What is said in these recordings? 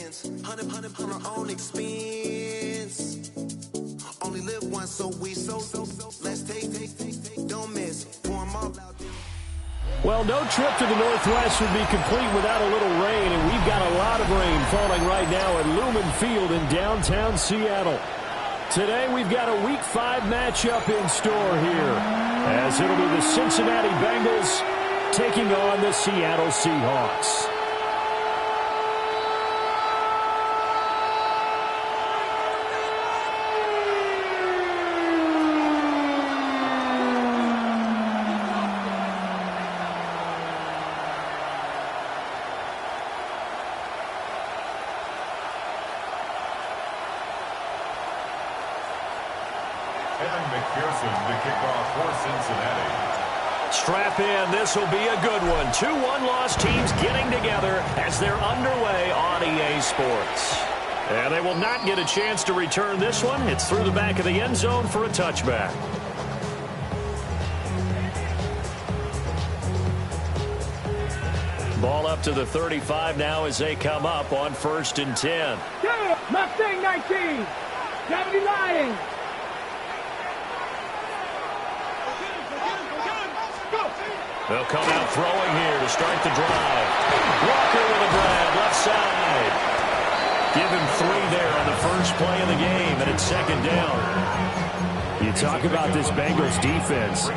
100 on our own expense. Only live once, so let's take, don't miss. Pour 'em all out there. Well, no trip to the Northwest would be complete without a little rain, and we've got a lot of rain falling right now at Lumen Field in downtown Seattle. Today, we've got a Week 5 matchup in store here, as it'll be the Cincinnati Bengals taking on the Seattle Seahawks. Strap in. This will be a good one. Two one-loss teams getting together as they're underway on EA Sports. And they will not get a chance to return this one. It's through the back of the end zone for a touchback. Ball up to the 35 now as they come up on 1st and 10. Mustang 19. 70 Lions. They'll come out throwing here to start the drive. Walker with a grab, left side. Give him 3 there on the first play of the game, and it's 2nd down. You talk about this Bengals defense.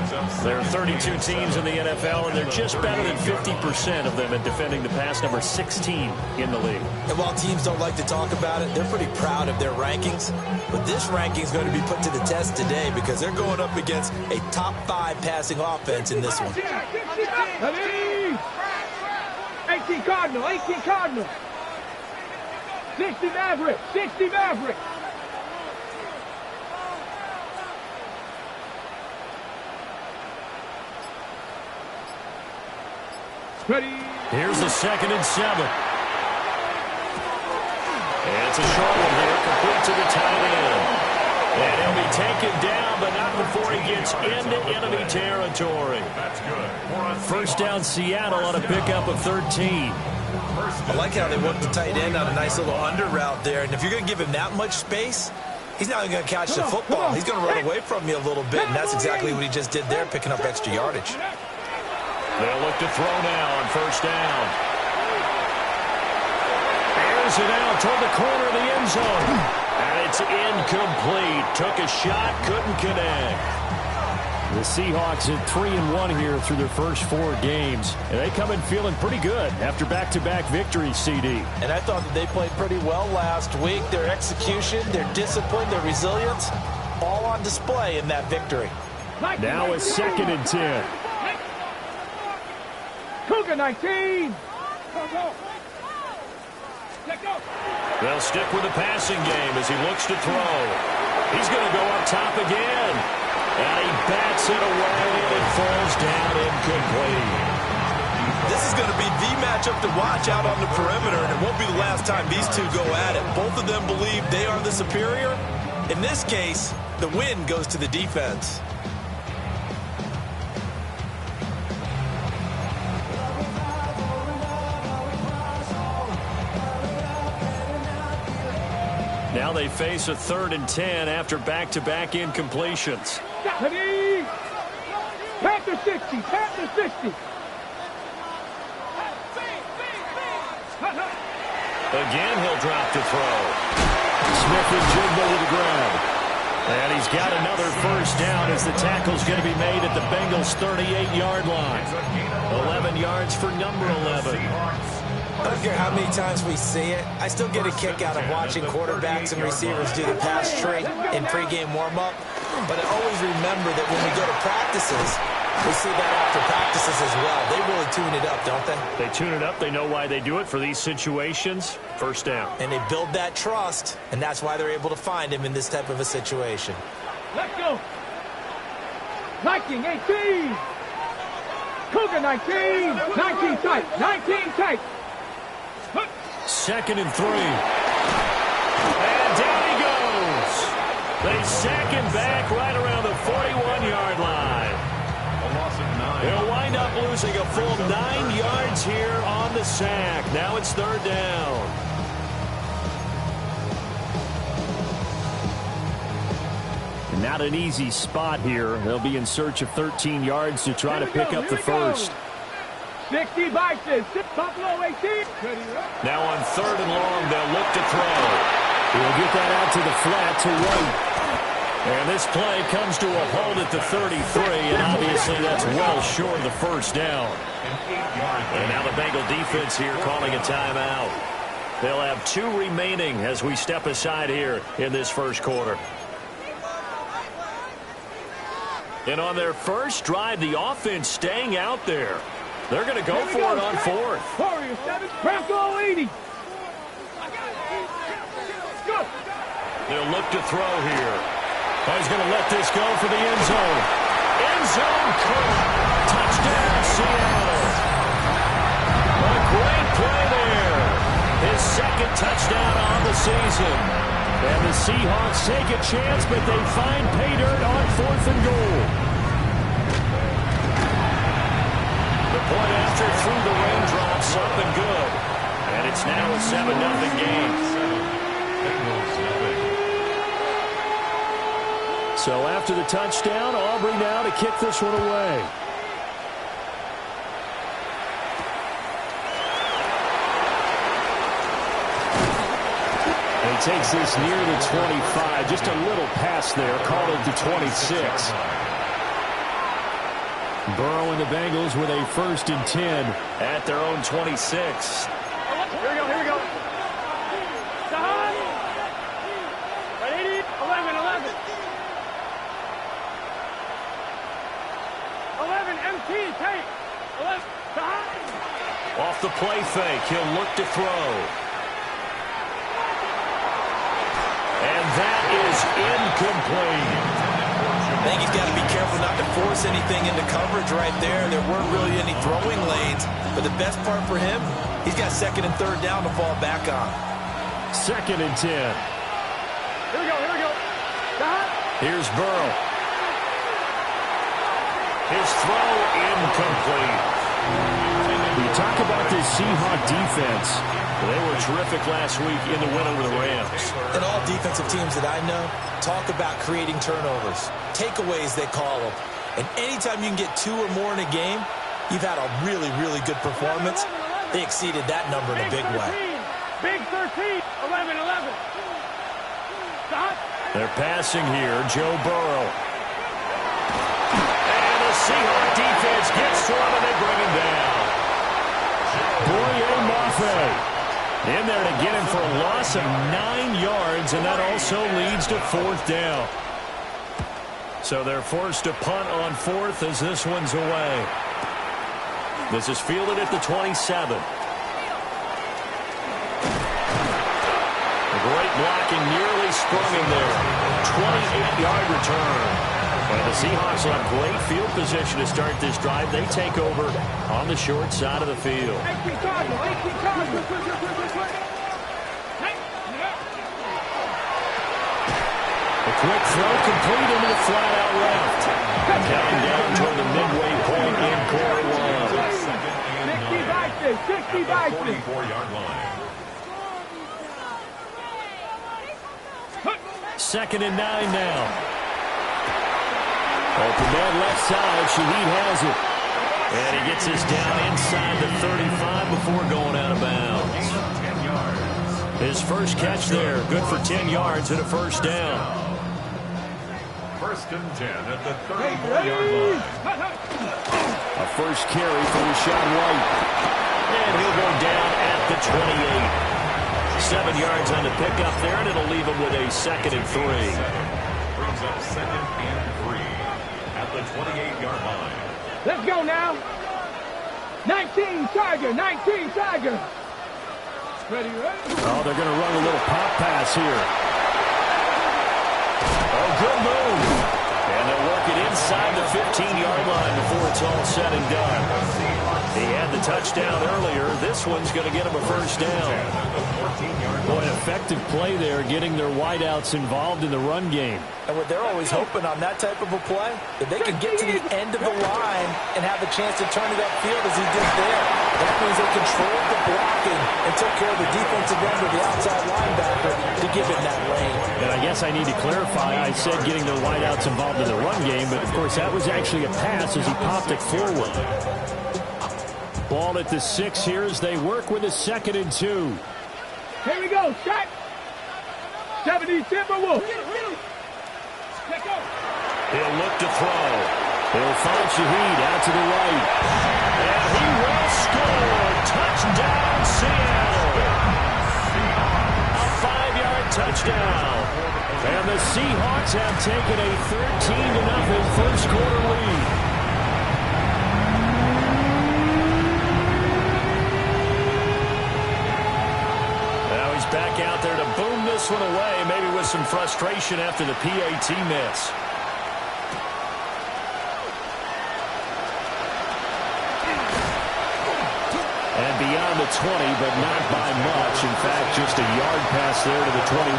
There are 32 teams in the NFL, and they're just better than 50% of them at defending the pass, number 16 in the league. And while teams don't like to talk about it, they're pretty proud of their rankings. But this ranking is going to be put to the test today because they're going up against a top 5 passing offense in this one. 18 Cardinal, 18 Cardinal. 60 Maverick, 60 Maverick. Ready. Here's the 2nd and 7. And it's a short one here, complete to the tight end. And he'll be taken down, but not before he gets into enemy territory. That's good. 1st down Seattle on a pickup of 13. I like how they work the tight end on a nice little under route there. And if you're going to give him that much space, he's not going to catch the football. He's going to run away from you a little bit, and that's exactly what he just did there, picking up extra yardage. They'll look to throw now on 1st down. Airs it out toward the corner of the end zone. And it's incomplete. Took a shot, couldn't connect. The Seahawks at 3-1 here through their first 4 games. And they come in feeling pretty good after back-to-back victories, CD. And I thought that they played pretty well last week. Their execution, their discipline, their resilience, all on display in that victory. Now a 2nd and 10. Cougar 19. They'll stick with the passing game as he looks to throw. He's going to go up top again. And he bats it away and it falls down incomplete. This is going to be the matchup to watch out on the perimeter, and it won't be the last time these two go at it. Both of them believe they are the superior. In this case, the win goes to the defense. Now they face a 3rd and 10 after back-to-back incompletions. Panther 60, Panther 60. Again, he'll drop to throw. Smith and Jigba with the grab. And he's got another 1st down as the tackle's going to be made at the Bengals' 38-yard line. 11 yards for number 11. I don't care how many times we see it. I still get a kick out of watching quarterbacks and receivers do the pass tree in pregame warm-up. But I always remember that when we go to practices, we see that after practices as well. They really tune it up, don't they? They tune it up. They know why they do it for these situations. 1st down. And they build that trust, and that's why they're able to find him in this type of a situation. Let's go. Viking 18. Cougar 19. 19 tight. 19 tight. 2nd and 3. And down he goes. They sack him back right around the 41-yard line. They'll wind up losing a full 9 yards here on the sack. Now it's 3rd down. Not an easy spot here. They'll be in search of 13 yards to try to pick up the first. 60 boxes. Buffalo 18. Now on 3rd and long, they'll look to throw. He'll get that out to the flat to White. And this play comes to a halt at the 33, and obviously that's well short of the first down. And now the Bengal defense here calling a timeout. They'll have 2 remaining as we step aside here in this first quarter. And on their first drive, the offense staying out there. They're going to go for it on 4th. Warriors 7, Bronco 80. Go. They'll look to throw here. He's going to let this go for the end zone. End zone caught. Touchdown, Seattle. A great play there. His 2nd touchdown on the season. And the Seahawks take a chance, but they find pay dirt on 4th and goal. The point after through the raindrops, something good. And it's now a 7-0 game. So after the touchdown, Aubrey now to kick this one away. And he takes this near the 25. Just a little pass there. Called it the 26. Burrow and the Bengals with a 1st and 10 at their own 26. Here we go, here we go. Sahan. 80, 11. 11, MT, take. 11, Sahan. Off the play fake, he'll look to throw. And that is incomplete. I think he's got to be careful not to force anything into coverage right there. There weren't really any throwing lanes. But the best part for him, he's got 2nd and 3rd down to fall back on. 2nd and 10. Here we go. Here's Burrow. His throw incomplete. We talk about this Seahawk defense. They were terrific last week in the win over the Rams. And all defensive teams that I know talk about creating turnovers. Takeaways, they call them. And anytime you can get 2 or more in a game, you've had a really, really good performance. They exceeded that number in a big way. Big 13, 11. Stop. They're passing here, Joe Burrow. And the Seahawk defense gets to him and they bring him down. Boye Mafe in there to get him for a loss of 9 yards, and that also leads to 4th down. So they're forced to punt on 4th as this one's away. This is fielded at the 27. Great blocking, nearly sprung him there. 28-yard return. And the Seahawks will have great field position to start this drive. They take over on the short side of the field. A quick throw complete into the flat-out left. Counting down toward the midway point in quarter 1. 60 boxes. 44-yard line. 2nd and 9 now. Open man left side. Shaheed has it. And he gets this down inside the 35 before going out of bounds. His first catch there. Good for 10 yards and a 1st down. 1st and 10 at the 34-yard line. A first carry for Rashad White. And he'll go down at the 28. 7 yards on the pickup there, and it'll leave him with a 2nd and 3. Brings up 2nd and 3 at the 28-yard line. Let's go now. 19 Tiger. Ready? Oh, they're going to run a little pop pass here. Oh, good move. And they'll work it inside the 15-yard line before it's all said and done. He had the touchdown earlier. This one's going to get him a 1st down. Boy, an effective play there, getting their wideouts involved in the run game. And what they're always hoping on that type of a play, that they can get to the end of the line and have a chance to turn it upfield as he did there. That means they controlled the blocking and took care of the defensive end of the outside linebacker to give it that lane. And I guess I need to clarify, I said getting their wideouts involved in the run game, but of course that was actually a pass as he popped it forward. Ball at the 6 here as they work with a 2nd and 2. Here we go, shot. 70 Timberwolves. He'll look to throw. He'll find Shaheed out to the right. And he will score. Touchdown, Seattle. A 5-yard touchdown. And the Seahawks have taken a 13-0 first quarter lead. Now he's back out there to boom this one away, maybe with some frustration after the PAT miss. And beyond the 20, but not by much. In fact, just a yard pass there to the 21.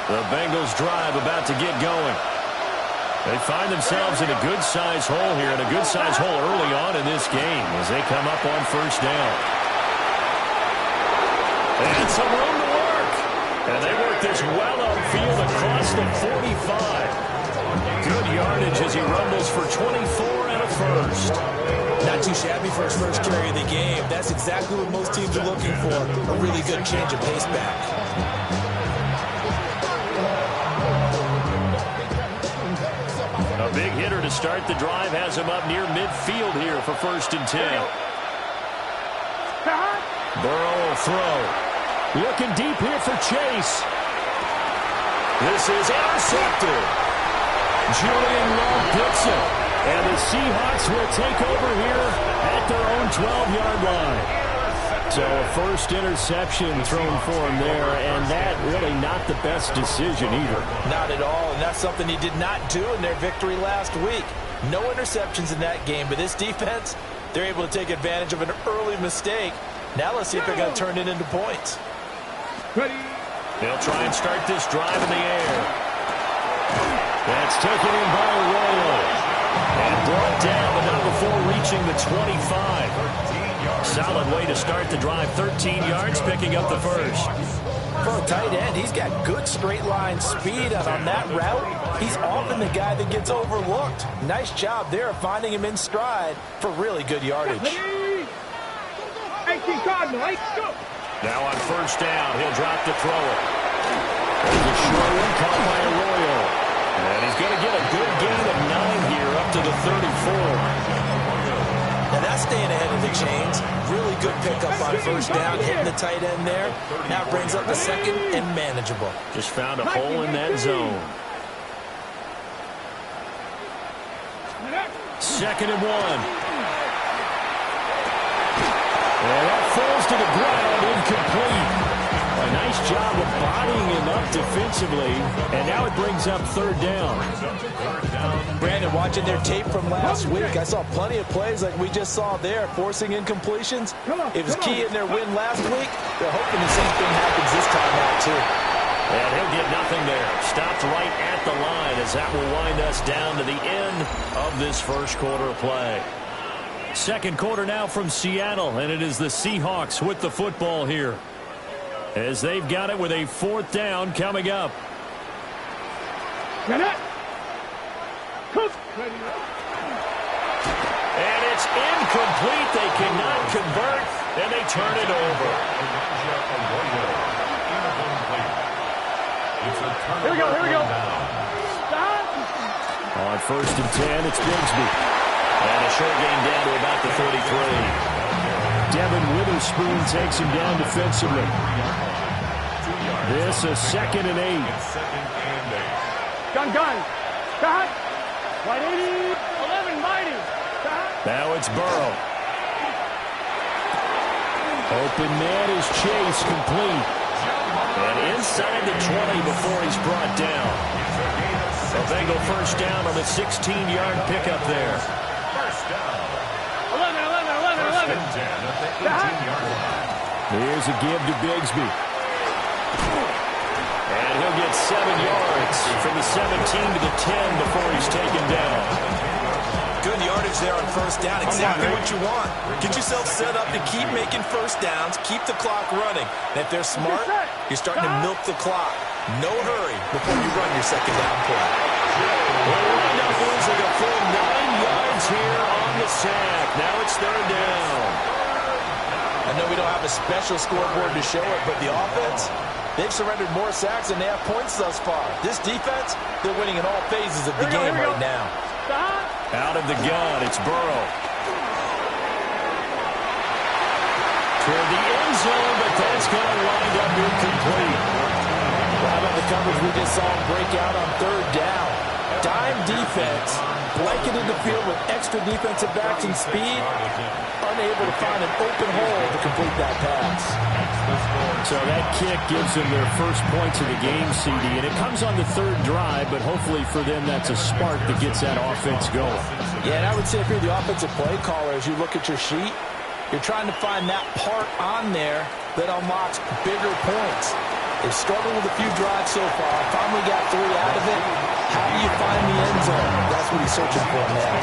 The Bengals drive about to get going. They find themselves in a good-sized hole here, and a good-sized hole early on in this game as they come up on first down. And some room to work. And they work this well upfield across the 45. Good yardage as he rumbles for 24 and a first. Not too shabby for his first carry of the game. That's exactly what most teams are looking for. A really good change of pace back. A big hitter to start the drive has him up near midfield here for 1st and 10. Burrow will throw. Looking deep here for Chase. This is intercepted. Julian Love picks it. And the Seahawks will take over here at their own 12-yard line. So a first interception thrown for him there, and that really not the best decision either. Not at all, and that's something he did not do in their victory last week. No interceptions in that game, but this defense, they're able to take advantage of an early mistake. Now let's see if they're going to turn it into points. They'll try and start this drive in the air. That's taken in by Arroyo. And brought down, but not before reaching the 25. Solid way to start the drive. 13 yards, picking up the first. For a tight end, he's got good straight line speed, and on that route, he's often the guy that gets overlooked. Nice job there of finding him in stride for really good yardage. Now on first down, he'll drop to throw it. There's a short one caught by Arroyo. And he's going to get a good gain of 9 here up to the 34. Now that's staying ahead of the chains. Really good pickup on first down, hitting the tight end there. Now brings up the 2nd and manageable. Just found a hole in that zone. 2nd and 1. And that falls to the ground, incomplete. A nice job of bodying him up defensively, and now it brings up 3rd down. Brandon, watching their tape from last week, I saw plenty of plays like we just saw there, forcing incompletions. It was key in their win last week. They're hoping the same thing happens this time out, too. And he'll get nothing there. Stopped right at the line as that will wind us down to the end of this first quarter of play. Second quarter now from Seattle, and it is the Seahawks with the football here, as they've got it with a 4th down coming up. Get it. And it's incomplete. They cannot convert, and they turn it over. Here we go. On 1st and 10, it's Bigsby. And a short gain down to about the 33. Devin Witherspoon takes him down defensively. This a 2nd and 8. Gun. Stop. 180. 11 mighty. Stop. Now it's Burrow. Open man is Chase, complete. And inside the 20 before he's brought down. A Bengal first down on the 16-yard pickup there. 11. Here's a give to Bigsby. And he'll get 7 yards from the 17 to the 10 before he's taken down. Good first down. Exactly what you want. Get yourself set up to keep making first downs, keep the clock running. And if they're smart, you're starting to milk the clock. No hurry before you run your second down play. Well, we end up losing a full 9 yards here on the sack. Now it's third down. I know we don't have a special scoreboard to show it, but the offense, they've surrendered more sacks than they have points thus far. This defense, they're winning in all phases of the game right now. Out of the gun, it's Burrow. Toward the end zone, but that's going to wind up incomplete. How about the coverage we just saw him break out on third down? Dime defense, blanketed the field with extra defensive backs and speed, unable to find an open hole to complete that pass. So that kick gives them their first points of the game, CD, and it comes on the third drive, but hopefully for them that's a spark that gets that offense going. Yeah, and I would say if you're the offensive play caller, as you look at your sheet, you're trying to find that part on there that unlocks bigger points. They've struggled with a few drives so far. Finally got 3 out of it. How do you find the end zone? That's what he's searching for now.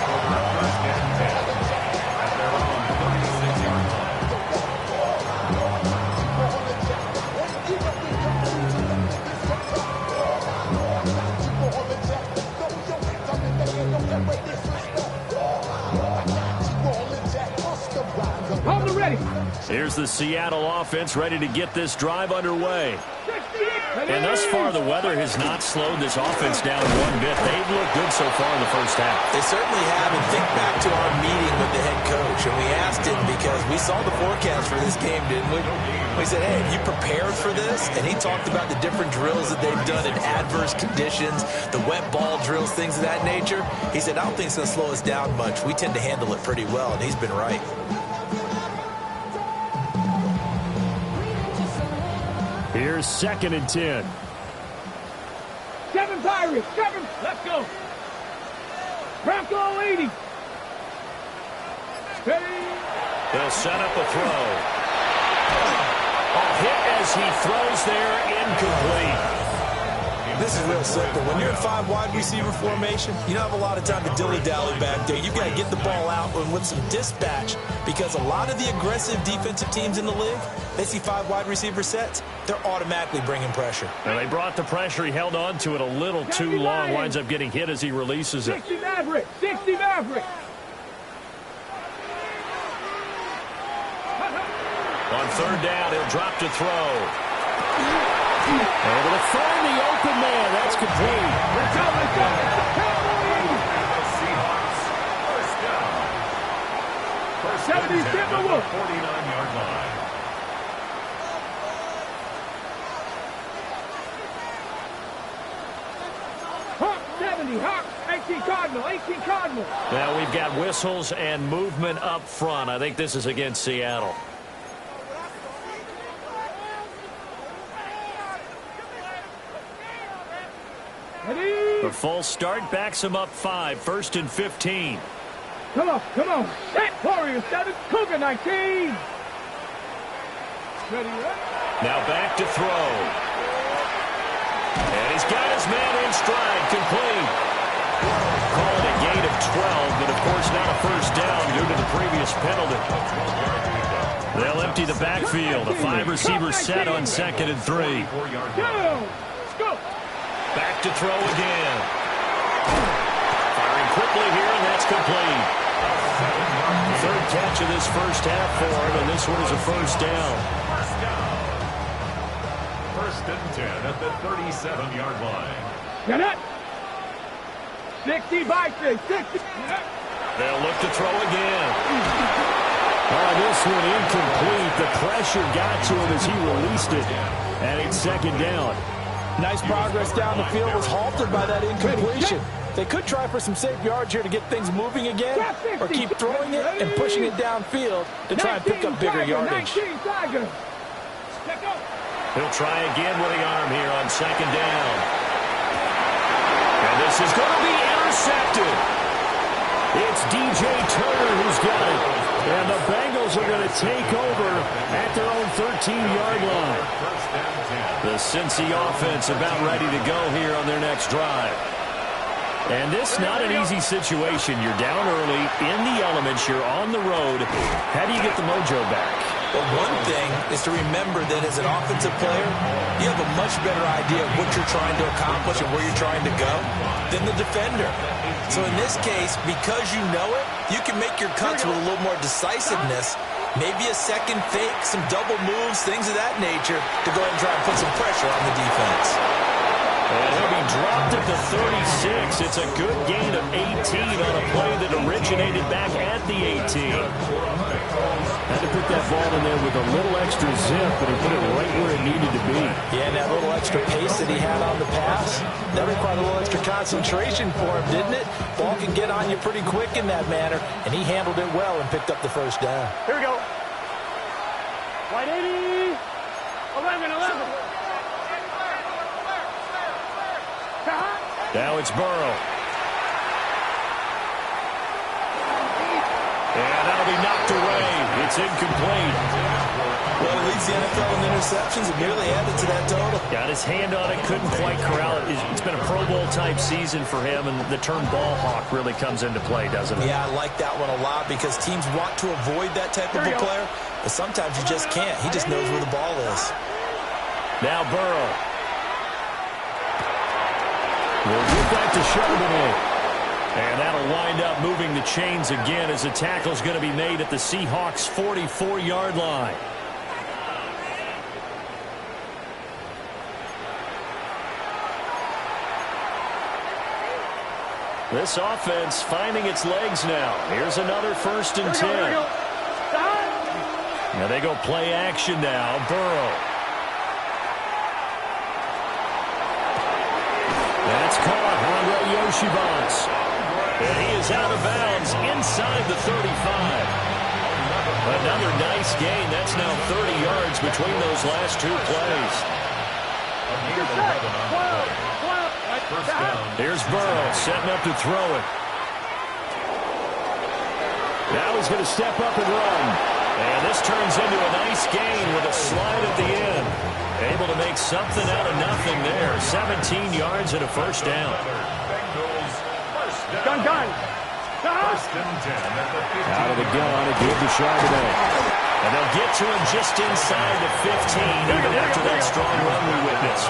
Here's the Seattle offense ready to get this drive underway. And thus far, the weather has not slowed this offense down one bit. They've looked good so far in the first half. They certainly have. And think back to our meeting with the head coach. And we asked him because we saw the forecast for this game, didn't we? We said, hey, have you prepared for this? And he talked about the different drills that they've done in adverse conditions, the wet ball drills, things of that nature. He said, I don't think it's going to slow us down much. We tend to handle it pretty well. And he's been right. Here's 2nd and 10. 7 Pirates, 7. Let's go. Bronco 80. Steady. They'll set up a throw. A hit as he throws there, incomplete. This is real simple. When you're in 5 wide receiver formation, you don't have a lot of time to dilly-dally back there. You've got to get the ball out and with some dispatch, because a lot of the aggressive defensive teams in the league, they see 5 wide receiver sets, they're automatically bringing pressure. And they brought the pressure. He held on to it a little too long. Winds up getting hit as he releases it. 60 Maverick. 60 Maverick. On third down, he'll drop to throw. Able to find the open man. That's complete. Let's go. The Seahawks. First down. First 70 and 10 at the Timberwolves. 49-yard line. Hawk 70. Hawk 18 Cardinal. 18 Cardinal. Now we've got whistles and movement up front. I think this is against Seattle. The false start backs him up 5. 1st and 15. Come on. Set Warrior 7. Cougar 19. Ready, right? Now back to throw. And he's got his man in stride. Complete. Call it a gain of 12, but of course not a first down due to the previous penalty. They'll empty the backfield. A 5-receiver set on 2nd and 3. Go. Back to throw again. Firing quickly here, and that's complete. 3rd catch of this first half for him, and this one is a first down. First and 10 at the 37-yard line. Get it. 60 Vikings. 60. They'll look to throw again. Oh, this one incomplete. The pressure got to him as he released it. And it's 2nd down. Nice progress down the field, was halted by that incompletion. They could try for some safe yards here to get things moving again, or keep throwing it and pushing it downfield to try and pick up bigger yardage. He'll try again with the arm here on 2nd down. And this is going to be intercepted. It's DJ Turner who's got it. And the Bengals are going to take over at their own 13-yard line. The Cincy offense about ready to go here on their next drive. And this not an easy situation. You're down early, in the elements, you're on the road. How do you get the mojo back? Well, one thing is to remember that as an offensive player, you have a much better idea of what you're trying to accomplish and where you're trying to go than the defender. So in this case, because you know it, you can make your cuts with a little more decisiveness, maybe a second fake, some double moves, things of that nature, to go ahead and try and put some pressure on the defense. And he'll be dropped at the 36. It's a good gain of 18 on a play that originated back at the 18. Had to put that ball in there with a little extra zip, but he put it right where it needed to be. Yeah, and that little extra pace that he had on the pass, that required a little extra concentration for him, didn't it? Ball can get on you pretty quick in that manner, and he handled it well and picked up the first down. Here we go. 180. 11. Now it's Burrow. And that'll be knocked away. It's incomplete. Well, it leads the NFL in interceptions and nearly added to that total. Got his hand on it, couldn't quite corral it. It's been a Pro Bowl-type season for him, and the term ball hawk really comes into play, doesn't it? Yeah, I like that one a lot because teams want to avoid that type of a player, but sometimes you just can't. He just knows where the ball is. Now Burrow. We'll get back to Charbonnet. And that'll wind up moving the chains again as the tackle's going to be made at the Seahawks' 44-yard line. This offense finding its legs now. Here's another 1st and 10. Now they go play action now. Burrow. That's caught. Andre Yoshibans. And he is out of bounds inside the 35. Another nice gain. That's now 30 yards between those last two plays. Here's Burrow setting up to throw it. Now he's going to step up and run. And this turns into a nice gain with a slide at the end. Able to make something out of nothing there. 17 yards and a first down. Gun. Out of the gun, it gave to Charbonnet. And they'll get to him just inside the 15, even after that strong run we witnessed.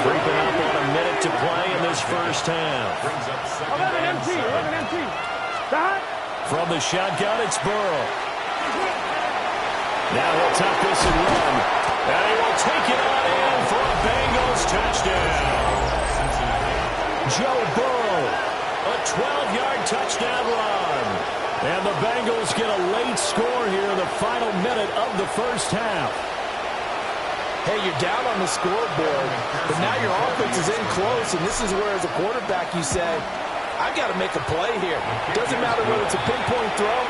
Creeping up on a minute to play in this first half. 11 empty. From the shotgun, it's Burrow. Now he'll tuck this and run. And he will take it on in for a Bengals touchdown. Joe Burrow, a 12-yard touchdown run. And the Bengals get a late score here in the final minute of the first half. Hey, you're down on the scoreboard, but now your offense is in close, and this is where, as a quarterback, you say, I've got to make a play here. It doesn't matter whether it's a pinpoint throw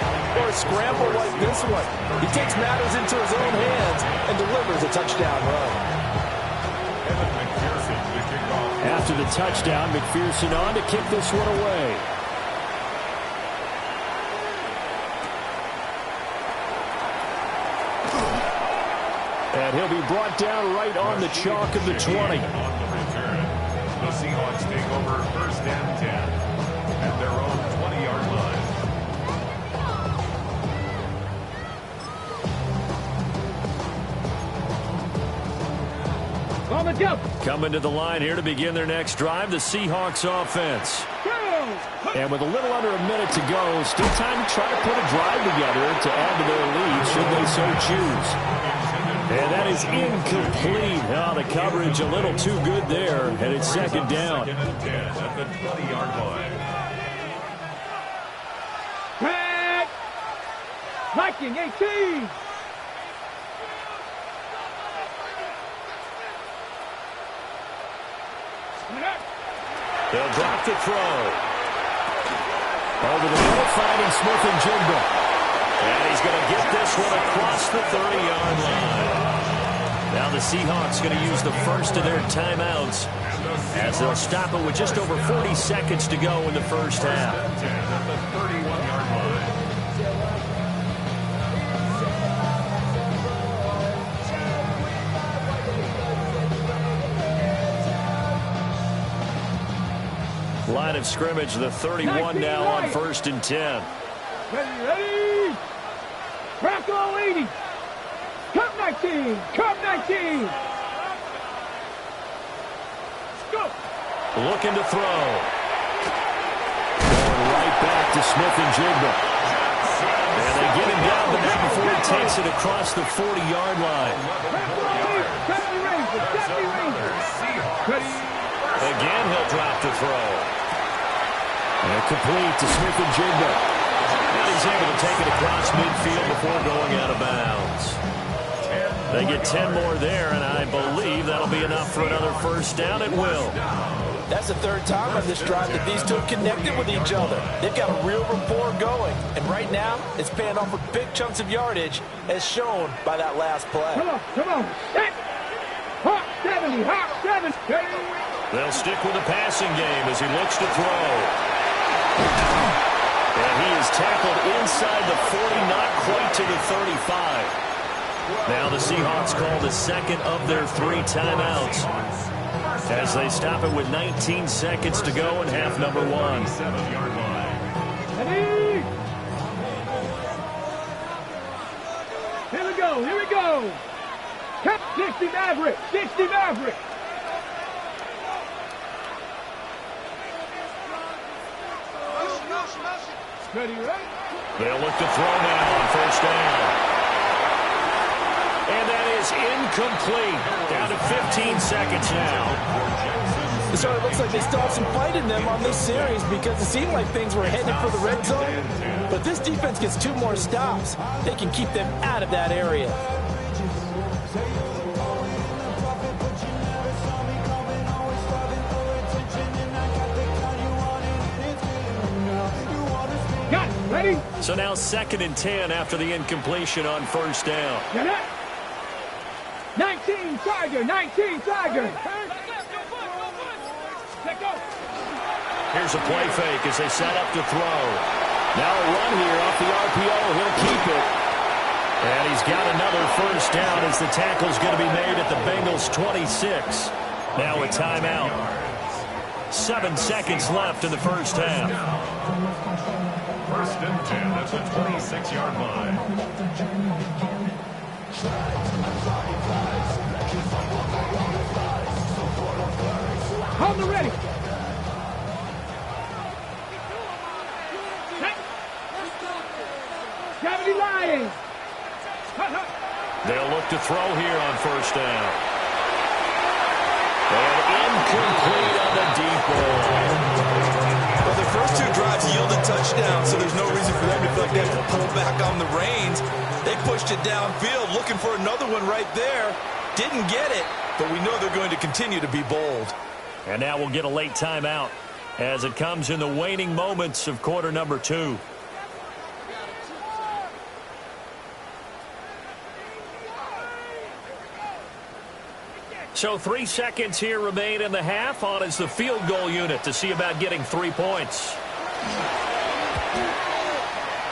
or a scramble like this one. He takes matters into his own hands and delivers a touchdown run. After the touchdown, McPherson on to kick this one away. And he'll be brought down right on the chalk of the 20. The Seahawks take over 1st and 10 at their own 20-yard Go. Coming to the line here to begin their next drive, the Seahawks offense. And with a little under a minute to go, still time to try to put a drive together to add to their lead should they so choose. And that is incomplete. Now the coverage a little too good there, and it's 2nd down. 2nd and 10 at the 20-yard line. Back. Viking 18. They'll drop the throw. Over the middle, finding Smith and Jigba. And he's going to get this one across the 30-yard line. Now the Seahawks going to use the first of their timeouts as they'll stop it with just over 40 seconds to go in the first half. At the 31-yard line. Line of scrimmage, the 31 now on 1st and 10. Ready? Bracco 80. Cup 19. Cup 19. Let's go. Looking to throw. Going right back to Smith and Jigba. And they get him down, but not before he takes it across the 40-yard line. Again, he'll drop to throw. And complete to Smith and Jigba. And he's able to take it across midfield before going out of bounds. They get 10 more there, and I believe that'll be enough for another first down. It will. That's the third time on this drive that these two have connected with each other. They've got a real rapport going. And right now, it's paying off with big chunks of yardage, as shown by that last play. Come on. Hawk 70, Hawk 70. They'll stick with the passing game as he looks to throw. And he is tackled inside the 40, not quite to the 35. Now the Seahawks call the second of their 3 timeouts as they stop it with 19 seconds to go in half number 1. Ready? Here we go. 60 Maverick. Ready, right? They'll look to throw now on first down. And that is incomplete. Down to 15 seconds now. It sort of looks like they still have some fight in them on this series because it seemed like things were headed for the red zone. But this defense gets 2 more stops. They can keep them out of that area. Got it. Ready? So now 2nd and 10 after the incompletion on first down. Get it. 19 Tiger. Here's a play fake as they set up to throw. Now a run here off the RPO. He'll keep it. And he's got another first down as the tackle's going to be made at the Bengals 26. Now a timeout. 7 seconds left in the first half. 1st and 10 at the 26-yard line. Hold the ready. Gravity lying. They'll look to throw here on first down. And incomplete on the deep ball. Well, their first 2 drives yielded touchdowns, so there's no reason for them to feel like they have to pull back on the reins. They pushed it downfield, looking for another one right there. Didn't get it, but we know they're going to continue to be bold. And now we'll get a late timeout as it comes in the waning moments of quarter number 2. So 3 seconds here remain in the half. On is the field goal unit to see about getting 3 points.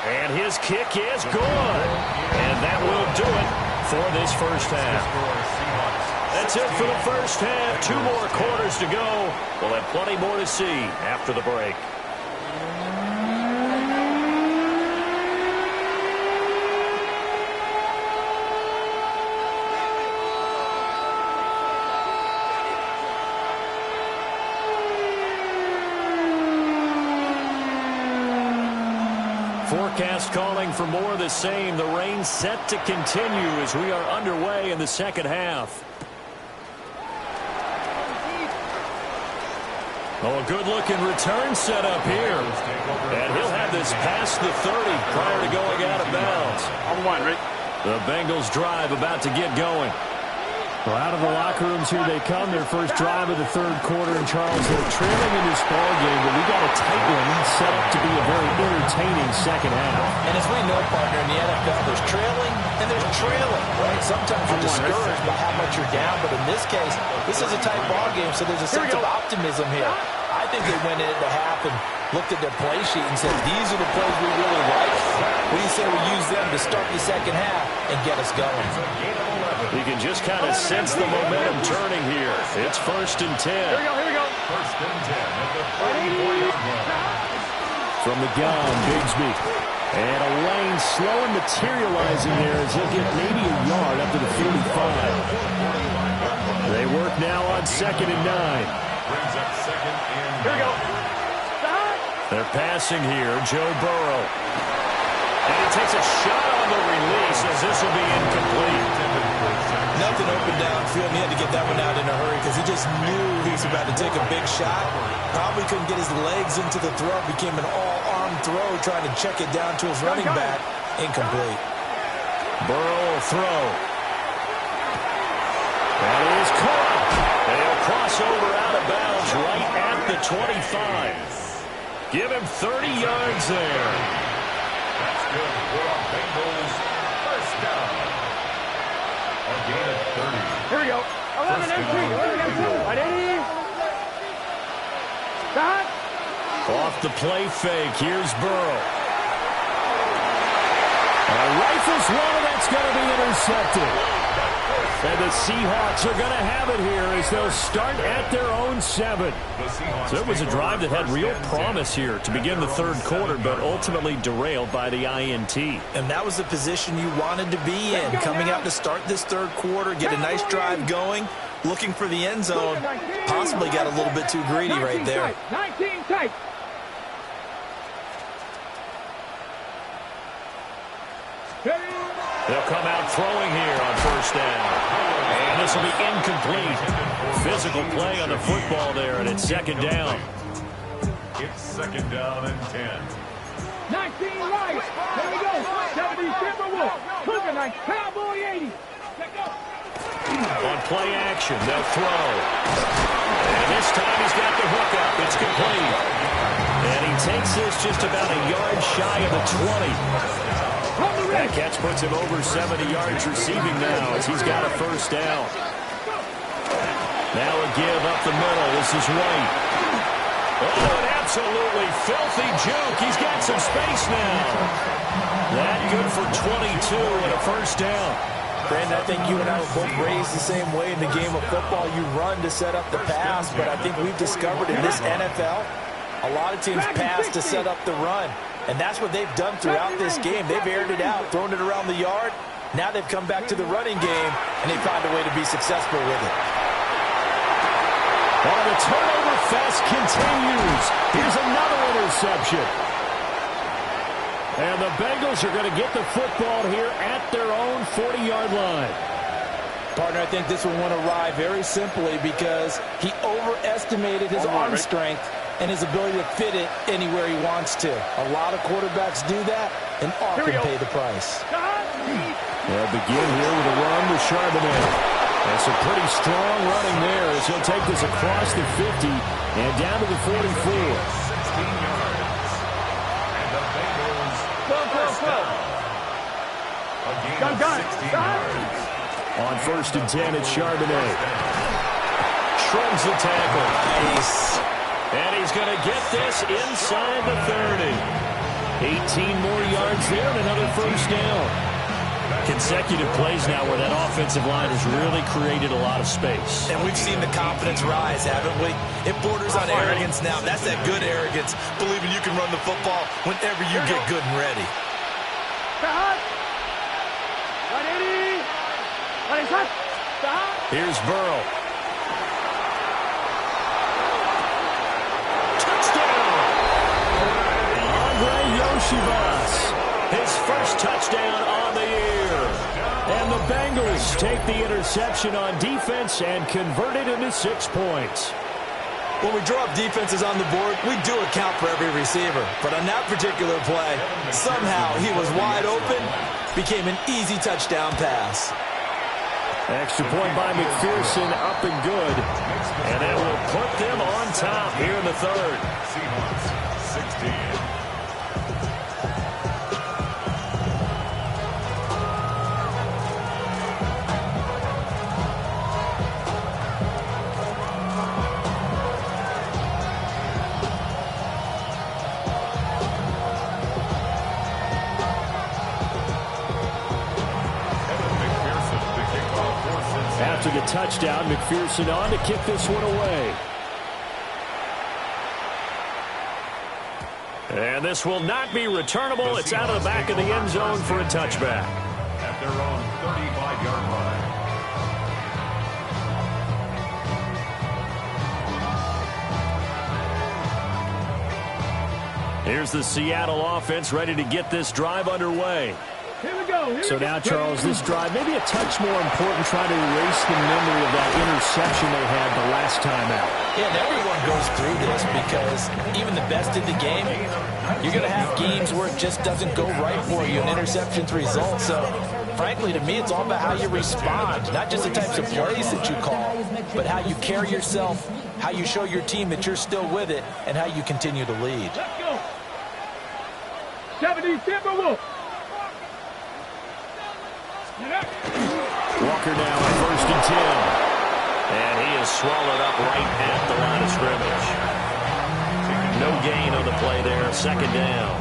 And his kick is good. And that will do it for this first half. That's it for the first half. 2 more quarters to go. We'll have plenty more to see after the break. Forecast calling for more of the same. The rain set to continue as we are underway in the second half. Oh, a good-looking return set up here. And he'll have this past the 30 prior to going out of bounds. On 1, Rick. The Bengals drive about to get going. Well, out of the locker rooms here they come. Their first drive of the 3rd quarter. And Charles, they're trailing in this ball game, but we got a tight one set up to be a very entertaining second half. And as we know, partner, in the NFL, there's trailing and there's trailing, right? Sometimes you're discouraged by how much you're down, but in this case, this is a tight ball game, so there's a sense of optimism here. I think they went into the half and looked at their play sheet and said, these are the plays we really like. What do you say we use them to start the second half and get us going? You can just kind of sense the momentum turning here. It's 1st and 10. Here we go. First and 10 at the 44-yard line. From the gun, Bigsby. And a lane slow and materializing there as he'll get maybe a yard up to the 45. They work now on 2nd and 9. Brings up 2nd and 9. Here we go. They're passing here, Joe Burrow. And he takes a shot on the release as this will be incomplete. Nothing open downfield, and he had to get that one out in a hurry because he just knew he was about to take a big shot. Probably couldn't get his legs into the throw. Became an all-arm throw, trying to check it down to his running back. Incomplete. Burrow will throw. That is caught. They'll cross over out of bounds right at the 25. Give him 30 yards there. That's good for Bengals. First down. A gain of 30. Here we go. 11 and 2. 11 and 2. Right, Eddie. Stop. Off the play fake. Here's Burrow. Rifles one, and that's going to be intercepted. And the Seahawks are going to have it here as they'll start at their own 7. So it was a drive that had real promise here to begin the third quarter, but ultimately derailed by the INT. And that was the position you wanted to be in, coming out to start this third quarter, get a nice drive going, looking for the end zone. Possibly got a little bit too greedy right there. 19 tight. They'll come out throwing here on first down. And this will be incomplete. Physical play on the football there, and it's 2nd down. It's 2nd down and 10. 19 right. There we go. 70 Timberwolf. Cougar 9. Cowboy 80. On play action, they'll throw. And this time he's got the hook up. It's complete. And he takes this just about a yard shy of the 20. That catch puts him over 70 yards receiving now as he's got a first down. Now a give up the middle. This is White. Oh, an absolutely filthy juke. He's got some space now. That good for 22 and a first down. Brandon, I think you and I were both raised the same way in the game of football. You run to set up the pass, but I think we've discovered in this NFL, a lot of teams pass to set up the run. And that's what they've done throughout this game. They've aired it out, thrown it around the yard. Now they've come back to the running game, and they found a way to be successful with it. Well, the turnover fest continues. Here's another interception. And the Bengals are going to get the football here at their own 40-yard line. Partner, I think this one went awry very simply because he overestimated his arm strength and his ability to fit it anywhere he wants to. A lot of quarterbacks do that and often pay the price. They'll begin here with a run with Charbonnet. That's a pretty strong running there as he'll take this across the 50 and down to the 44. 16 yards. And the Bengals first down. A gain of 16 yards. On 1st and 10, it's Charbonnet. Shrugs the tackle. Nice. And he's going to get this inside the 30. 18 more yards there and another first down. Consecutive plays now where that offensive line has really created a lot of space. And we've seen the confidence rise, haven't we? It borders on arrogance now. That's that good arrogance, believing you can run the football whenever you get good and ready. Here's Burrow. His first touchdown on the year. And the Bengals take the interception on defense and convert it into 6 points. When we draw up defenses on the board, we do account for every receiver. But on that particular play, somehow he was wide open, became an easy touchdown pass. Extra point by McPherson, up and good. And that will put them on top here in the third. Seahawks 16. After the touchdown, McPherson on to kick this one away. And this will not be returnable. It's out of the back of the end zone for a touchback. At their own 35-yard line. Here's the Seattle offense ready to get this drive underway. Here we go. So now, Charles, this drive maybe a touch more important, trying to erase the memory of that interception they had the last time out. Yeah, and everyone goes through this because even the best in the game, you're going to have games where it just doesn't go right for you, and interceptions result. So, frankly, to me, it's all about how you respond, not just the types of plays that you call, but how you carry yourself, how you show your team that you're still with it, and how you continue to lead. Let's go. 70 Timberwolves. Walker now on 1st and 10. And he is swallowed up right at the line of scrimmage. No gain on the play there. 2nd down.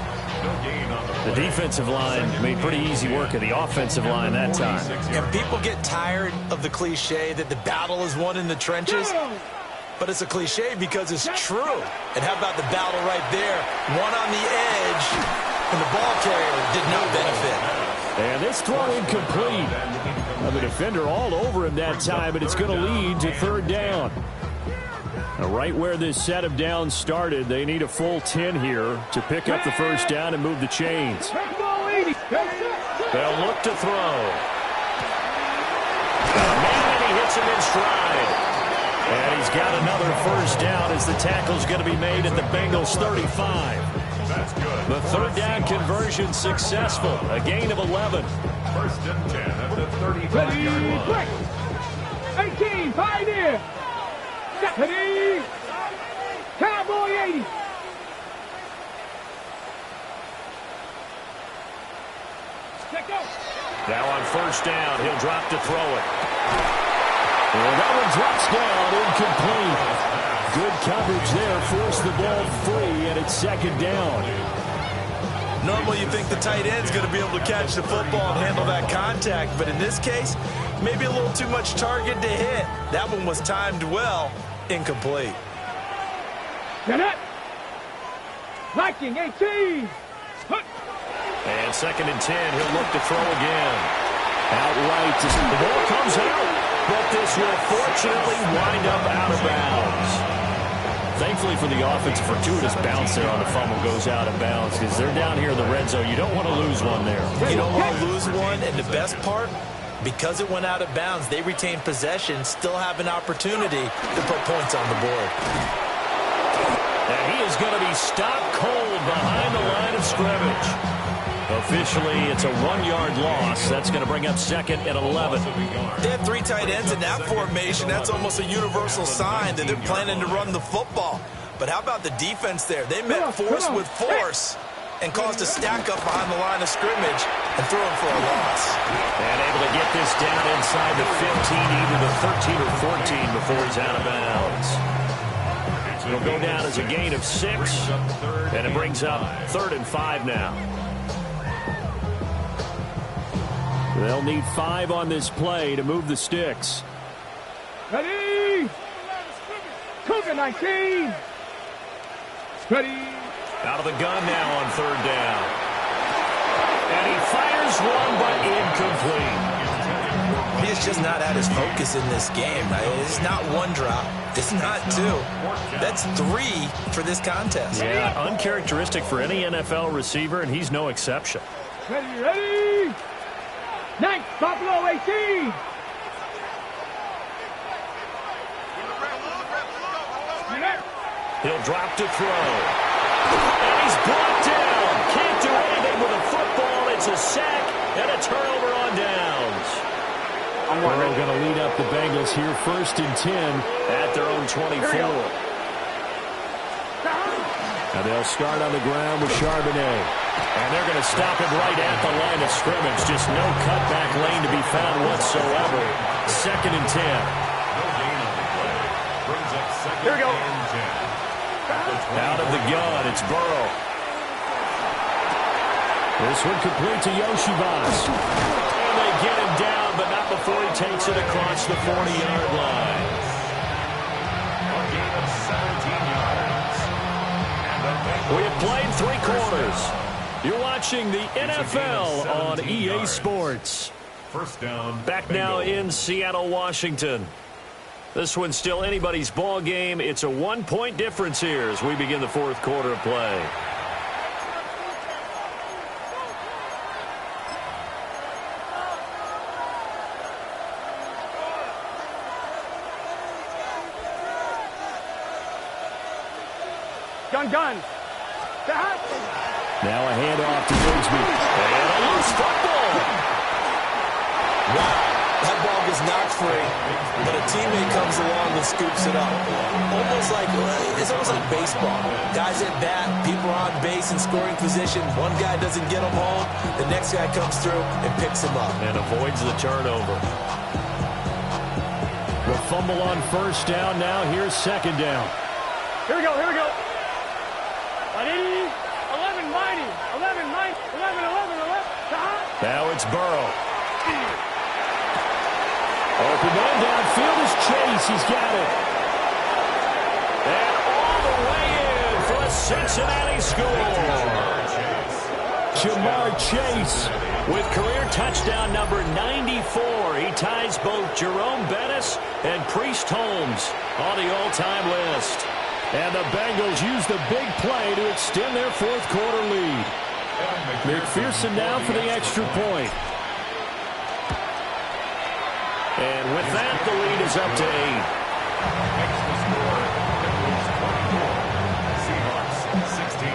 The defensive line made pretty easy work of the offensive line that time. And people get tired of the cliche that the battle is won in the trenches. But it's a cliche because it's true. And how about the battle right there? One on the edge, and the ball carrier did not benefit. And this throw incomplete. The defender all over him that time, but it's going to lead to 3rd down. Now, right where this set of downs started, they need a full 10 here to pick up the 1st down and move the chains. They'll look to throw. And he hits him in stride. And he's got another 1st down as the tackle's going to be made at the Bengals 35. That's good. The 3rd down conversion successful. A gain of 11. 1st and 10 at the Ready, 35-yard line. quick. 18, Pioneer. Ready. Cowboy 80. Let go. Now on 1st down, he'll drop to throw it. And that one drops down, incomplete. Good coverage there, forced the ball free, and it's 2nd down. Normally you think the tight end's going to be able to catch the football and handle that contact, but in this case, maybe a little too much target to hit. That one was timed well, incomplete. Get it. Viking 18. And 2nd and 10, he'll look to throw again. Outright, the ball comes out, but this will fortunately wind up out of bounds. Thankfully for the offense, a fortuitous bounce there on the fumble goes out of bounds because they're down here in the red zone. You don't want to lose one there. You don't want to lose one, and the best part, because it went out of bounds, they retained possession, still have an opportunity to put points on the board. And he is going to be stopped cold behind the line of scrimmage. Officially, it's a 1-yard loss. That's going to bring up 2nd and 11. They have 3 tight ends in that formation. That's almost a universal sign that they're planning to run the football. But how about the defense there? They met force with force and caused a stack up behind the line of scrimmage and threw him for a loss. And able to get this down inside the 15, either the 13 or 14 before he's out of bounds. It'll go down as a gain of 6, and it brings up 3rd and 5 now. They'll need 5 on this play to move the sticks. Ready. Cougar 19. Ready. Out of the gun now on 3rd down. And he fires one, but incomplete. He is just not at his focus in this game. It's not 1 drop. It's not 2. That's 3 for this contest. Yeah, uncharacteristic for any NFL receiver, and he's no exception. Ready, ready. 9, Buffalo 18. He'll drop to throw. And he's brought down. Can't do anything with a football. It's a sack and a turnover on downs. Burrow going to lead up the Bengals here, 1st and 10 at their own 24. Now they'll start on the ground with Charbonnet. And they're going to stop him right at the line of scrimmage. Just no cutback lane to be found whatsoever. 2nd and 10. Here we go. Out of the gun, it's Burrow. This one complete to Yoshibas. And they get him down, but not before he takes it across the 40-yard line. A gain of 17 yards. And the We have played 3 You're watching the NFL on EA Sports. First down. Back now in Seattle, Washington. This one's still anybody's ball game. It's a 1-point difference here as we begin the fourth quarter of play. Gun. Now a handoff to Bigsby. And a loose football. Wow, that ball gets knocked free, but a teammate comes along and scoops it up. It's almost like baseball. Guys at bat, people are on base in scoring position. One guy doesn't get them home, the next guy comes through and picks him up. And avoids the turnover. The fumble on first down. Now here's second down. Here we go. 11, mighty. 11. Now it's Burrow. Open man downfield is Chase. He's got it. And all the way in for a Cincinnati score. Jamar Chase With career touchdown number 94, he ties both Jerome Bettis and Priest Holmes on the all-time list. And the Bengals use the big play to extend their fourth quarter lead. McPherson now for the extra point. And with that, the lead is up to 8. Extra score, Bengals 24, Seahawks 16.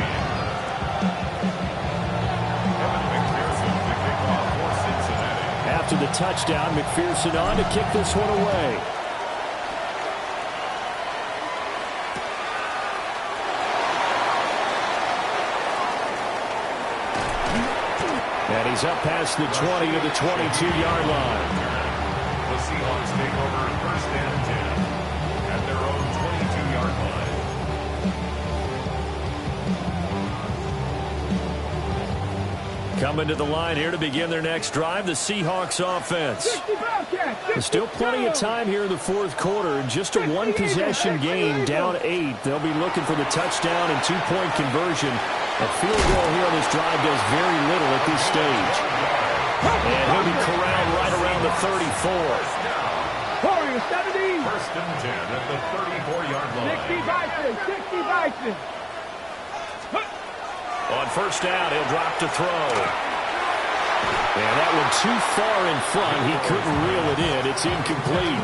Kevin McPherson to kick off for Cincinnati. After the touchdown, McPherson on to kick this one away. And he's up past the 20 to the 22-yard line. The Seahawks take over first and 10 at their own 22-yard line. Coming to the line here to begin their next drive, the Seahawks offense. There's still plenty of time here in the fourth quarter. Just a one-possession game, down 8. They'll be looking for the touchdown and two-point conversion. A field goal here on this drive does very little at this stage. And he'll be corralled right around the 34. Warriors 70. First and 10 at the 34-yard line. 60 Bison. On first down, he'll drop to throw. And that one too far in front. He couldn't reel it in. It's incomplete.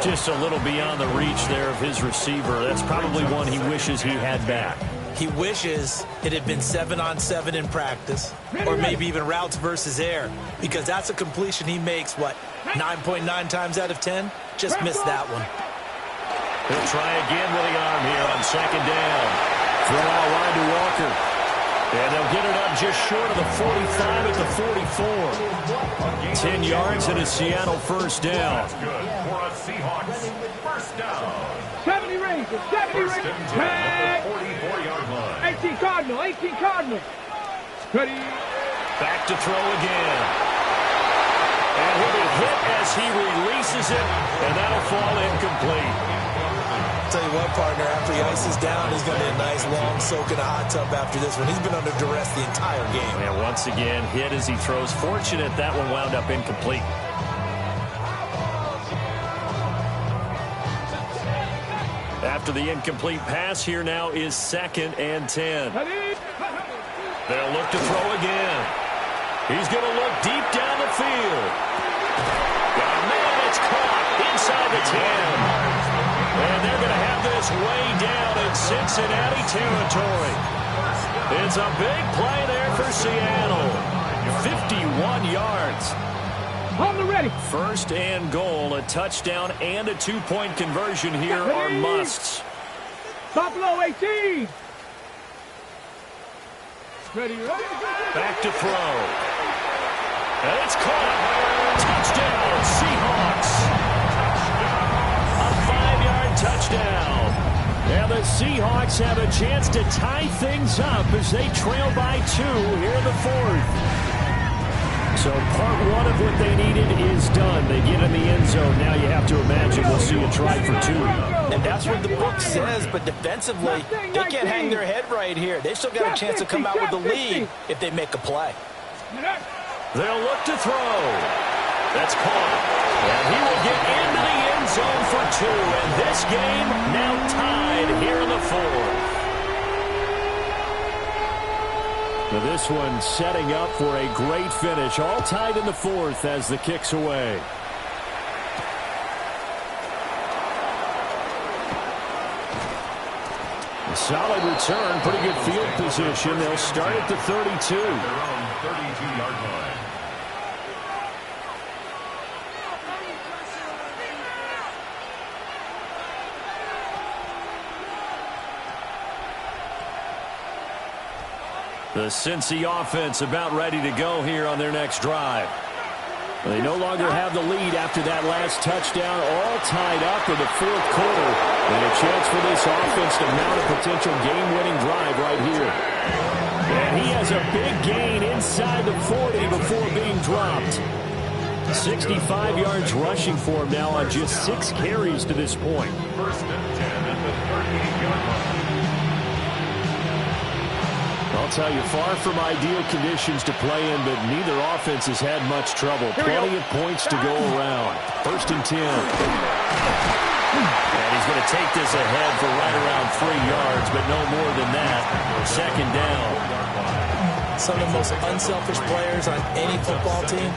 Just a little beyond the reach there of his receiver. That's probably one he wishes he had back. He wishes it had been 7-on-7 in practice, or maybe even routes versus air, because that's a completion he makes, 9.9 times out of 10? Just missed that one. He'll try again with the arm here on second down. Throw out wide to Walker. And they'll get it up just short of the 45 at the 44. 10 yards and a Seattle first down. That's good for a Seahawks first down. 70 Rangers. First and 10 at the 44-yard line. 18 Cardinal. Ready. Back to throw again. And he'll be hit as he releases it, and that'll fall incomplete. Tell you what, partner, after he ices down, he's going to be a nice long soak in a hot tub after this one. He's been under duress the entire game. And once again, hit as he throws. Fortunate that one wound up incomplete. After the incomplete pass, here now is second and 10. They'll look to throw again. He's going to look deep down the field. Oh, man, it's caught inside the 10. And they're going to have this way down in Cincinnati territory. It's a big play there for Seattle. 51 yards. On the ready. First and goal, a touchdown and a two-point conversion here are musts. Buffalo 18. Ready. Back to throw. And it's caught. Touchdown, Seahawks. A 5-yard touchdown. And the Seahawks have a chance to tie things up as they trail by 2 here in the fourth. So part one of what they needed is done. They get in the end zone. Now you have to imagine we'll see a try for two. And that's what the book says, but defensively, they can't hang their head right here. They still got a chance to come out with the lead if they make a play. They'll look to throw. That's caught. And he will get into the end zone for two. And this game now tied here in the fourth. Now this one setting up for a great finish. All tied in the fourth as the kick's away. A solid return. Pretty good field position. They'll start at the 32. Their own 32-yard line. The Cincy offense about ready to go here on their next drive. They no longer have the lead after that last touchdown, all tied up in the fourth quarter. And a chance for this offense to mount a potential game-winning drive right here. And he has a big gain inside the 40 before being dropped. 65 yards rushing for him now on just 6 carries to this point. First and 10 at the 38-yard line. I'll tell you, far from ideal conditions to play in, but neither offense has had much trouble. Plenty of points to go around. First and 10. And he's going to take this ahead for right around 3 yards, but no more than that. Second down. Some of the most unselfish players on any football team,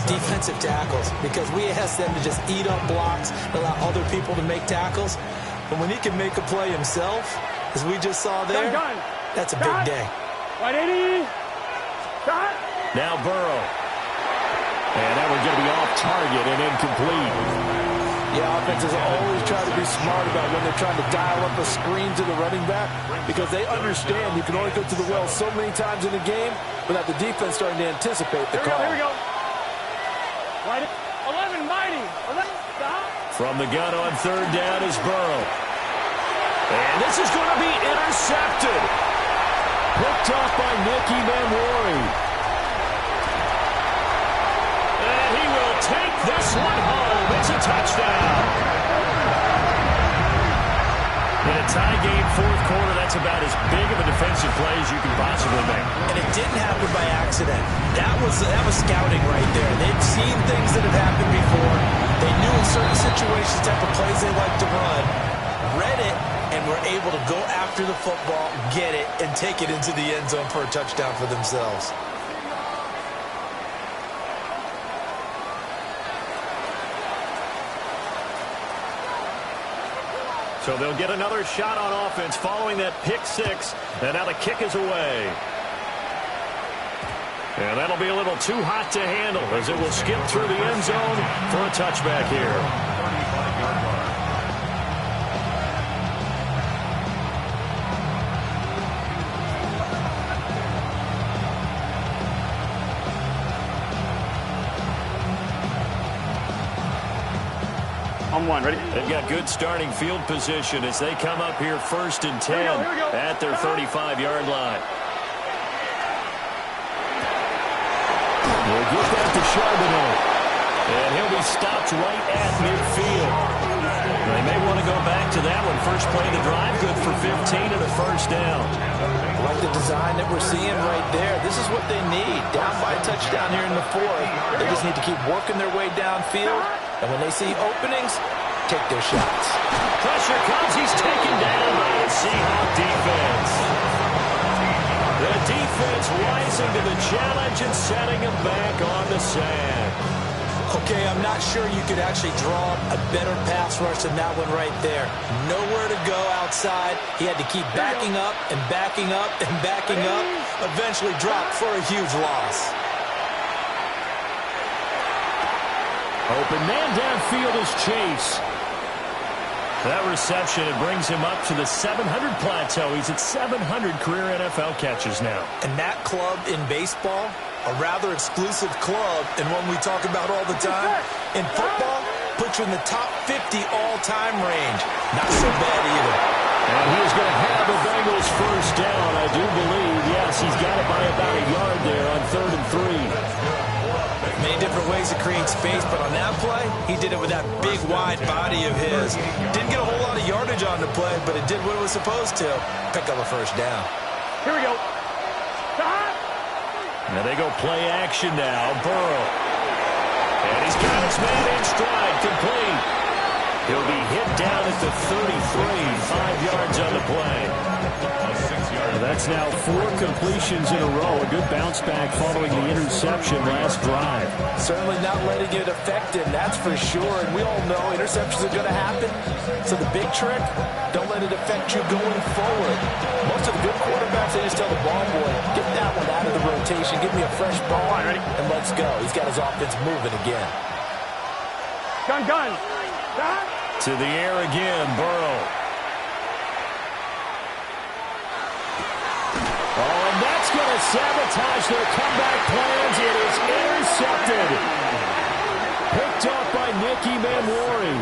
defensive tackles, because we ask them to just eat up blocks, allow other people to make tackles. But when he can make a play himself, as we just saw there, that's a big day. 180. Shot. Now Burrow. And that one's going to be off target and incomplete. Yeah, offenses always try to be smart about when they're trying to dial up a screen to the running back because they understand you can only go to the well so many times in the game without the defense starting to anticipate the call. Here we go. 11 mighty. 11. Stop. From the gun on third down is Burrow. And this is going to be intercepted. Picked off by Nicky Manwari. And he will take this one home. It's a touchdown. In a tie game fourth quarter, that's about as big of a defensive play as you can possibly make. And it didn't happen by accident. That was scouting right there. They've seen things that have happened before. They knew in certain situations the type of plays they like to run. Read it. And were able to go after the football, get it, and take it into the end zone for a touchdown for themselves. So they'll get another shot on offense following that pick six. And now the kick is away. And that'll be a little too hot to handle as it will skip through the end zone for a touchback here. 35-yard line. On one, ready? They've got good starting field position as they come up here first and 10 at their 35-yard line. We'll get that to Charbonnet. And he'll be stopped right at midfield. They may want to go back to that one. First play of the drive, good for 15 and a first down. Like the design that we're seeing right there. This is what they need. Down by a touchdown here in the fourth. They just need to keep working their way downfield. And when they see openings, take their shots. Pressure comes. He's taken down by the Seahawks defense. The defense rising to the challenge and setting him back on the sand. Okay, I'm not sure you could actually draw a better pass rush than that one right there. Nowhere to go outside. He had to keep backing up and backing up and backing up. Eventually dropped for a huge loss. Open man downfield is Chase. That reception, it brings him up to the 700 plateau. He's at 700 career NFL catches now. And that club in baseball, a rather exclusive club, and one we talk about all the time. In football, puts you in the top 50 all-time range. Not so bad either. And he is going to have the Bengals first down, I do believe. Yes, he's got it by about a yard there on 3rd and 3. Many different ways to create space, but on that play, he did it with that big, wide body of his. Didn't get a whole lot of yardage on the play, but it did what it was supposed to. Pick up a first down. Here we go. Stop. Now they go play action now. Burrow. And he's got his man in stride, complete. He'll be hit down at the 33, 5 yards on the play. That's now 4 completions in a row. A good bounce back following the interception last drive. Certainly not letting it affect him, that's for sure. And we all know interceptions are going to happen. So the big trick, don't let it affect you going forward. Most of the good quarterbacks, they just tell the ball boy, get that one out of the rotation, give me a fresh ball, and let's go. He's got his offense moving again. Gun. Stop. To the air again, Burrow. Oh, and that's going to sabotage their comeback plans. It is intercepted. Picked off by Nicky Manwari.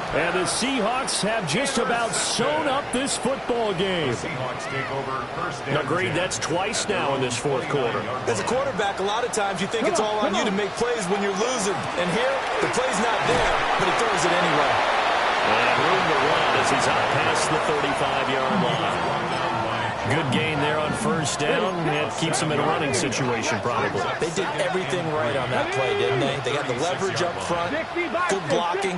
And the Seahawks have just about sewn up this football game. Seahawks take over first down. Agreed, that's twice now in this fourth quarter. As a quarterback, a lot of times you think it's all on you to make plays when you're losing. And here, the play's not there, but he throws it anyway. And room to run as he's out past the 35-yard line. Good gain there on first down. It keeps him in a running situation, probably. They did everything right on that play, didn't they? They got the leverage up front, good blocking,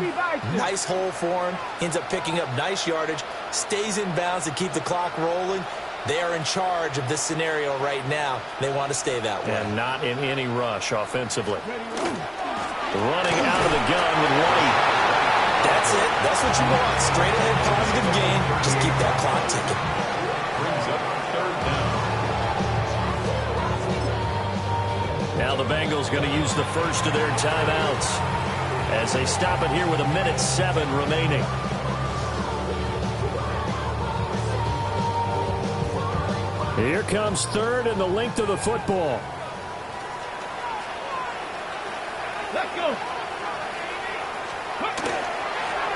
nice hole for him, ends up picking up nice yardage, stays in bounds to keep the clock rolling. They are in charge of this scenario right now. They want to stay that way. And not in any rush offensively. Running out of the gun with White. That's it. That's what you want. Straight ahead, positive gain. Just keep that clock ticking. Now the Bengals going to use the first of their timeouts as they stop it here with 1:07 remaining. Here comes third and the length of the football. Let's go.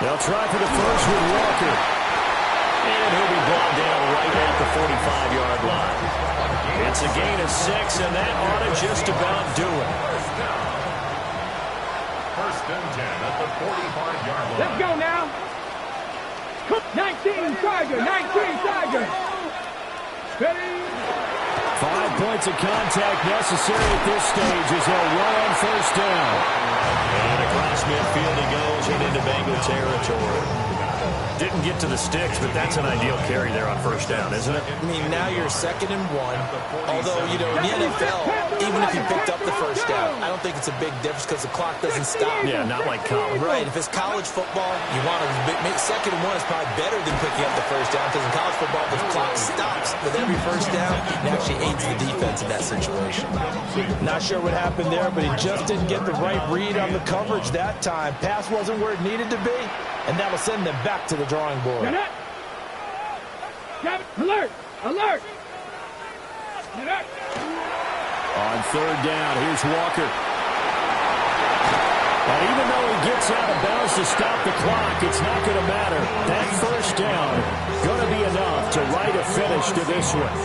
They'll try for the first with Walker. And he'll be brought down right at the 45-yard line. It's a gain of 6, and that ought to just about do it. First and 10 at the 45-yard line. Let's go now. 19 Tiger. 19 Tiger. Ready. 5 points of contact necessary at this stage as they'll run on first down. And across midfield he goes and into Bengal territory. Didn't get to the sticks, but that's an ideal carry there on first down, isn't it? I mean, now you're 2nd and 1. Although, you know, in the NFL, even if you picked up the first down, I don't think it's a big difference because the clock doesn't stop. Yeah, not like college. Right. If it's college football, you want to make 2nd and 1 is probably better than picking up the first down because in college football, the clock stops with every first down. It actually aids the defense in that situation. Not sure what happened there, but he just didn't get the right read on the coverage that time. Pass wasn't where it needed to be, and that'll send them back to the drawing board. Alert! Alert! Alert! On third down, here's Walker. And even though he gets out of bounds to stop the clock, it's not going to matter. That first down going to be enough to write a finish to this one.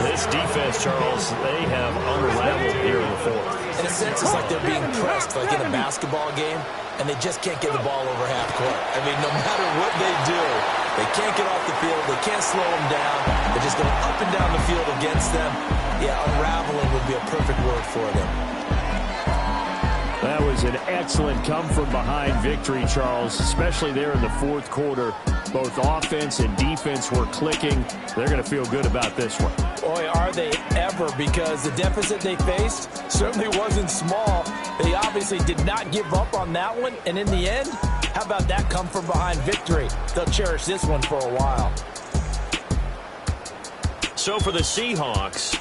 This defense, Charles, they have unraveled here in the fourth. In a sense, it's like they're being pressed, like in a basketball game, and they just can't get the ball over half court. I mean, no matter what they do, they can't get off the field. They can't slow them down. They're just going up and down the field against them. Yeah, unraveling would be a perfect word for them. That was an excellent come-from-behind victory, Charles, especially there in the fourth quarter. Both offense and defense were clicking. They're going to feel good about this one. Boy, are they ever, because the deficit they faced certainly wasn't small. They obviously did not give up on that one, and in the end, how about that come-from-behind victory? They'll cherish this one for a while. So for the Seahawks,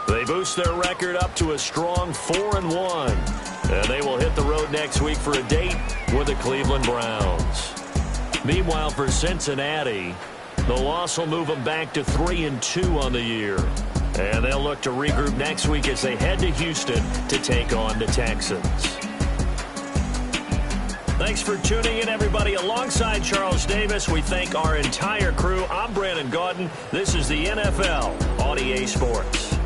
they boost their record up to a strong 4-1. And they will hit the road next week for a date with the Cleveland Browns. Meanwhile, for Cincinnati, the loss will move them back to 3-2 on the year. And they'll look to regroup next week as they head to Houston to take on the Texans. Thanks for tuning in, everybody. Alongside Charles Davis, we thank our entire crew. I'm Brandon Gaudin. This is the NFL on EA Sports.